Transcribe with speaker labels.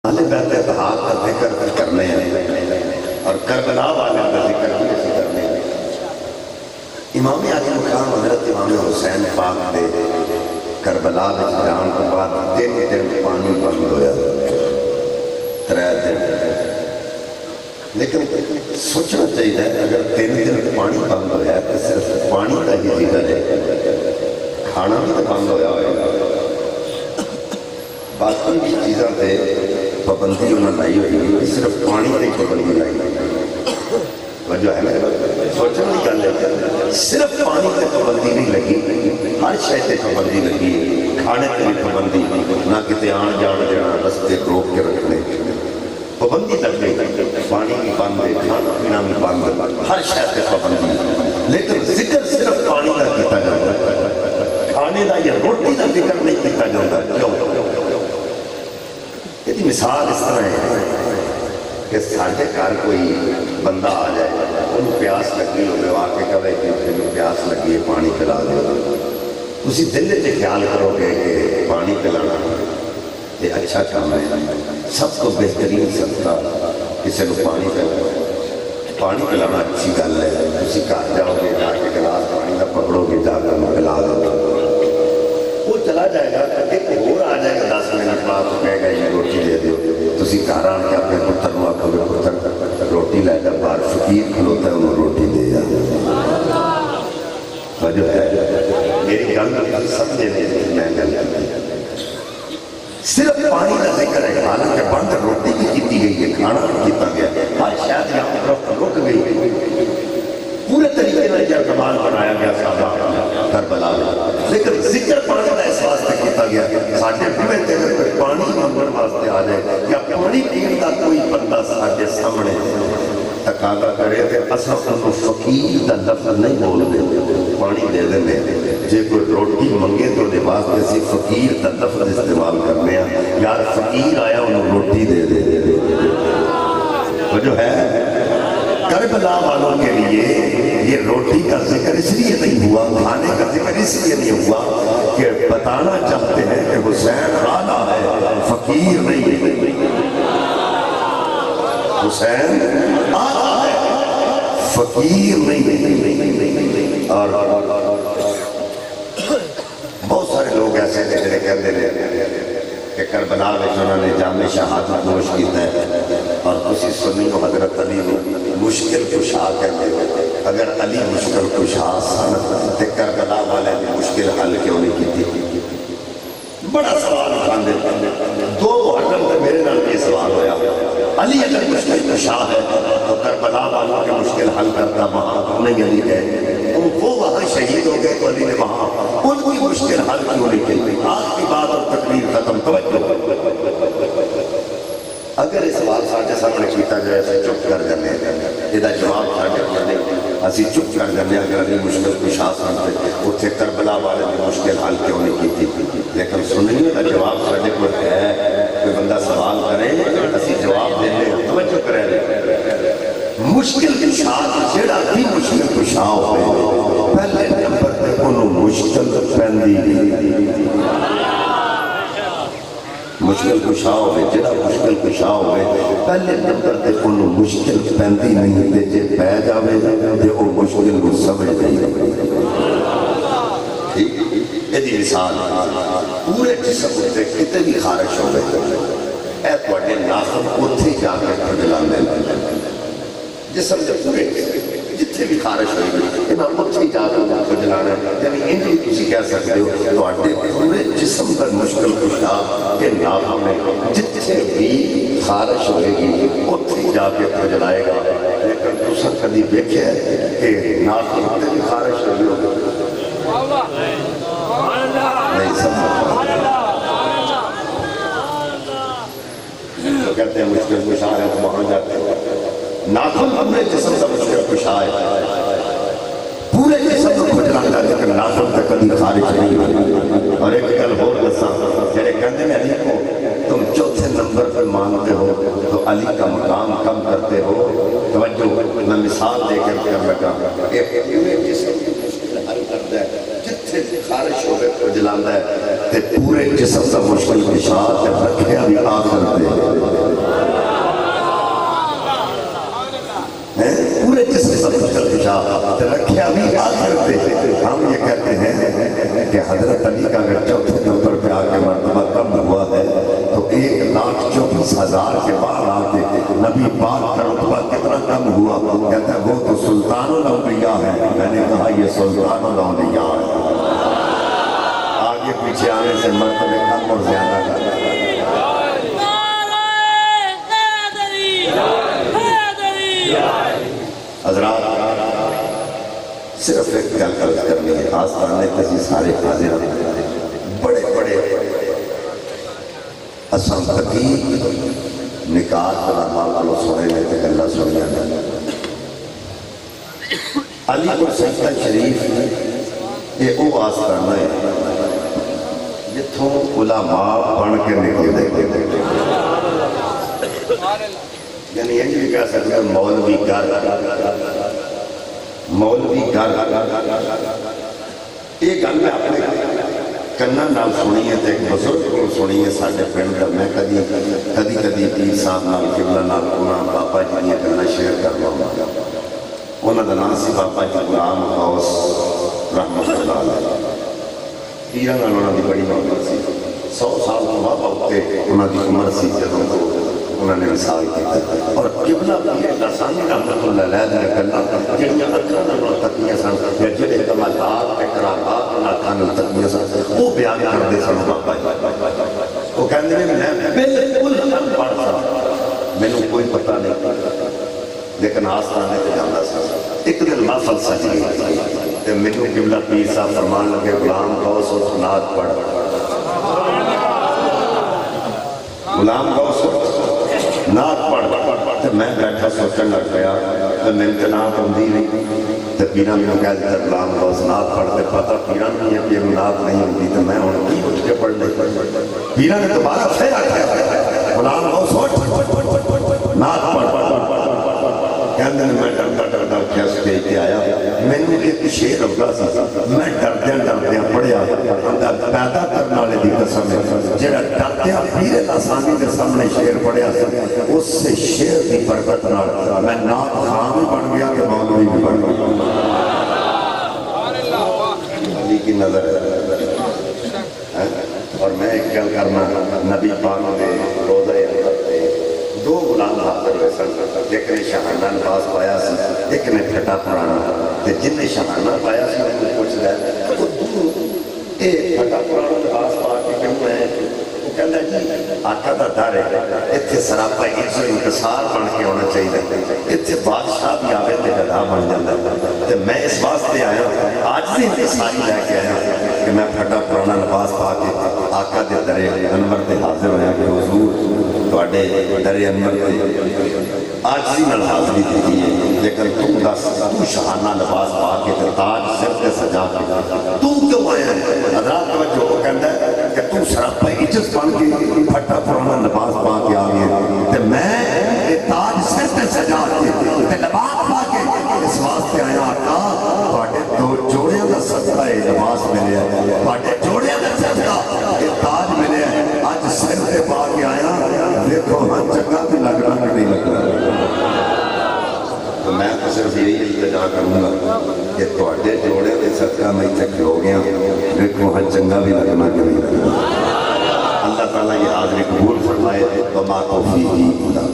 Speaker 1: اہل بیت اتحاد کا ذکر کرنے ہیں اور کربلا والے کا ذکر بھی اسی کرنے ہیں۔ امام علی مقام حضرت امام حسین پاک دے کربلا میں جان کے بعد 3 دن پانی بند ہویا، 3 دن۔ لیکن سوچنا چاہیے اگر 3 دن پانی بند ہویا تو صرف پانی کا ہی ذکر ہے، کھانا بھی تو بند ہویا ہوئے، باقی بھی چیزاں تھے پابندی انہوں نے لائی ہوئی، صرف پانی کی پابندی لائی ہوئی۔ وجہ ہے سوچنے کی گل ہے، صرف پانی کی پابندی نہیں لگی، ہر شے تے پابندی لگی، کھانے کی پابندی، نہ کتے آن جان دینا، رستے روک کے رکھنے، پابندی لگ گئی، پانی بھی بند ہے، کھانا پینا بھی بند ہے، ہر شے تے پابندی۔ لیکن ذکر صرف پانی کا کیتا جاتا ہے، کھانے کا یا روٹی کا ذکر نہیں کیتا جاتا۔ کیوں؟ یہ مثال اس طرح ہے کہ ساڑھے گھر کوئی بندہ آ جائے، انہوں پیاس لگی ہوئے آکے کہے کہ انہوں پیاس لگی ہے پانی پلا دے، اسی دل سے خیال کرو گے کہ پانی پلانا یہ اچھا کام ہے، سب کو بہترین صدقہ کسی کو پانی پلانا اچھی گل ہے۔ اسی گھر جاؤ گے، جا کے گلاس پانی کا پکڑو گے، جا کر پلا دو، وہ چلا جائے گا، ایک اور آ جائے گا 10 منٹ بعد تو کہے گا یہ روٹی دے دو، تسی گھر آن کے اپنے پتر نو آکھو گے پتر روٹی لے کر باہر فقیر کھلوتا ہے انہوں روٹی دے جا۔ وجہ ہے میری گل سمجھے نہیں میں گل صرف پانی کا ذکر ہے، حالانکہ بند روٹی بھی کیتی گئی ہے، کھانا بھی کیتا گیا، ہر شاید یہاں طرف رک گئی، پورے طریقے میں جرگمان بنایا گیا سادہ کربلا میں، لیکن ذکر پانی کا اس واسطے کیتا گیا ساڑھے بڑے جگہ پر پانی منگن واسطے آ جائے یا پانی پین کا کوئی بندہ ساڑھے سامنے تقاضا کرے کہ اصلا انہوں فقیر کا لفظ نہیں بول دے، پانی دے دیں، جے کوئی روٹی منگے تو دے واسطے سی فقیر کا لفظ استعمال کرنے ہیں، یار فقیر آیا انہوں روٹی دے دے۔ وہ جو ہے کربلا والوں کے لیے یہ روٹی کا ذکر اس لیے نہیں ہوا، کھانے کا ذکر اس لیے نہیں ہوا کہ بتانا چاہتے ہیں کہ حسین آلہ ہے، فقیر نہیں، حسین آلہ ہے، فقیر نہیں۔ اور بہت سارے لوگ ایسے ہیں جنہیں کہتے ہیں کہ کربلا میں انہوں نے جام شہادت نوش کیتا ہے اور کسی سنی کو حضرت علی مشکل کشا کہتے ہیں، اگر علی مشکل کشا سن تو کربلا والے نے مشکل حل کیوں نہیں کی تھی؟ بڑا سوال اٹھان دیتے ہیں، 2 محرم سے میرے نال یہ سوال ہویا، علی اگر مشکل کشا ہے تو کربلا والوں کے مشکل حل کرتا وہاں نہیں علی ہے، وہ وہاں شہید ہو گئے تو علی نے وہاں ان کی مشکل حل کیوں نہیں کی؟ آج کی بات اور تقریر ختم، توجہ۔ اگر اس سوال ساڑھے سامنے کیتا جائے اسے چپ کر جانے، یہ جواب ساڑھے کرنے اسی چپ کر جانے، اگر علی مشکل کشا سنتے اتھے کربلا والے نے مشکل حل کیوں نہیں کی تھی؟ لیکن سنیے کا جواب ساڑھے کو ہے، کوئی بندہ سوال کرے اسی جواب دینے، توجہ کرے مشکل کشا جیڑا بھی مشکل کشا ہوئے پہلے نمبر تے انہوں مشکل پہندی، مشکل کشا ہوئے جڑا مشکل کشا ہوئے پہلے نمبر تے انہوں مشکل پہندی نہیں دے، جے پہ جاوے دے او مشکل کو سمجھ نہیں۔ یہ دی مثال پورے جسم ہوتے کتے بھی خارش ہو گئے، اے توڑے ناخن اتھے جا کے کھجلان دے، جسم سے پورے جتنے بھی خارش ہوئی انہاں اتھے جا کے کھجلان ہے، یعنی انہی کسی کہہ سکتے ہو توڑے پورے جسم پر مشکل کشا کے ناخن میں جتنے بھی خارش ہوئے گی اتھے جا کے کھجلائے گا، لیکن دوسرا کبھی دیکھے کہ ناخن اتھے بھی خارش ہوئی ہوگی نہیں سمجھا، تو کہتے ہیں مشکل کشا ہے تو وہاں جاتے ہیں، ناخن ہمیں جسم کا مشکل کشا ہے، پورے جسم کو کھجلاتا لیکن ناخن تک کبھی خارج نہیں ہوئی۔ اور ایک گل اور دساں، جڑے کہتے ہیں علی کو تم 4تھے نمبر پر مانتے ہو تو علی کا مقام کم کرتے ہو، توجہ میں مثال دے کر لگا کہ پورے جسم کی مشکل حل کرتا ہے، جتنے خارش ہو گئے کھجلاتا ہے تے پورے جسم کا مشکل کشا تے رکھیا بھی آخر دے 20,000 کے بعد آتے نبی پاک کا رتبہ کتنا کم ہوا؟ کہتا ہے وہ تو سلطان الاولیاء ہے۔ میں نے کہا یہ سلطان الاولیاء ہے، آگے پیچھے آنے سے مرتبے کم اور زیادہ کر حضرات صرف ایک گل کرنی ہے، خاص کرنے کسی سارے حاضر بڑے بڑے اسم تقیق نکات علماء کو سنے میں تک اللہ سنیا ہے۔ علی کو سجدہ شریف یہ وہ آس کرنا ہے جتوں علماء بن کے نکل دے یعنی یہ بھی کہہ سکتے ہیں مولوی گھر یہ گل میں اپنے کناں نال سنی ہے تے ایک بزرگ کو سنی ہے ساڈے پنڈ دا میں کدی پیر صاحب نال قبلہ نال انہاں بابا جی دیاں گلاں شیئر کرنا ہوندا انہاں دا نام سی بابا جی غلام غوث رحمۃ اللہ علیہ پیراں نال انہاں دی بڑی محبت سی 100 سال تو بعد تے انہاں دی عمر سی جدوں انہوں نے مثال کی اور قبلہ پیر لسانی رحمت اللہ علیہ نے گلاں جڑیاں اکھاں نال تکیاں سن یا جڑے کمالات تے کرامات اکھاں نال تکیاں سن وہ بیان کردے سن بابا جی وہ کہندے نے میں بالکل ان پڑھ سا مینوں کوئی پتہ نہیں لیکن آستانے تے جاندا سی ایک دن محفل سج گئی تے مینوں قبلہ پیر صاحب فرمان لگے غلام غوث اور نعت پڑھ غلام غوث نعت پڑھ تو میں بیٹھا سوچن لگ گیا تو میں نعت ہوندی نہیں تو پیراں میں کہہ دیتا غلام غوث نعت پڑھتے پتہ پیراں نہیں ہے کہ نعت نہیں ہوندی تو میں ہوں کی اٹھ کے پڑھ لے پیراں نے دوبارہ پھر آتا غلام غوث نعت پڑھ کہندے نے میں ڈردا کیا سٹیج تے آیا مینوں ایک شعر آਉਂدا سی میں ڈردیاں پڑھیا اندر پیدا کرنے والے دی قسم ہے جڑا ڈردیاں پیر لسانی دے سامنے شعر پڑھیا سی اس سے شعر دی برکت نال میں نعت خواں بھی بن گیا کہ مولوی بھی بن گیا علی کی نظر ہے اور میں ایک گل کرنا نبی پاک دے روضہ اندر تے دو غلام حاضر ہوئے سن ایک نے شاہانہ لباس پایا سی ایک نے پھٹا پرانا تے جن نے شاہانہ پایا سی انہوں پوچھ رہا وہ دونوں اے پھٹا پرانا لباس پا کے کیوں ہے وہ کہتا جی آقا دا در ہے اتھے سراپا عزت و انکسار بن کے ہونا چاہیے اتھے بادشاہ بھی آوے تے گدا بن جاتا تے میں اس واسطے آیا آج بھی انکساری لے کے آیا کہ میں پھٹا پرانا لباس پا کے آقا دے در انور تے حاضر ہویا کہ حضور توڑے در انور تے آج بھی نال حاضری دی ہے لیکن تم دس تو شاہانہ لباس پا کے تاج سر تے سجا کے تو کیوں آیا ہے حضرات توجہ وہ کہتا ہے کہ تو سراپا عزت بن کے پھٹا پرانا لباس پا کے آ گیا تے میں تاج سر تے سجا کے تے لباس پا کے اس واسطے آیا آقا توڑے دو جوڑیاں دا صدقہ ہے لباس ملے ہے توڑے جوڑیاں دا صدقہ یہ تاج ملے ہے آج سر تے پا کے آیا دیکھو ہاں چنگا بھی لگ رہا کہ نہیں لگ رہا تو میں تو صرف یہی التجا کروں گا کہ توڑے جوڑے دے صدقہ میں تک ہو گیا دیکھو ہاں چنگا بھی لگنا کہ نہیں لگنا اللہ تعالیٰ یہ حاضری قبول فرمائے وما توفیقی خدا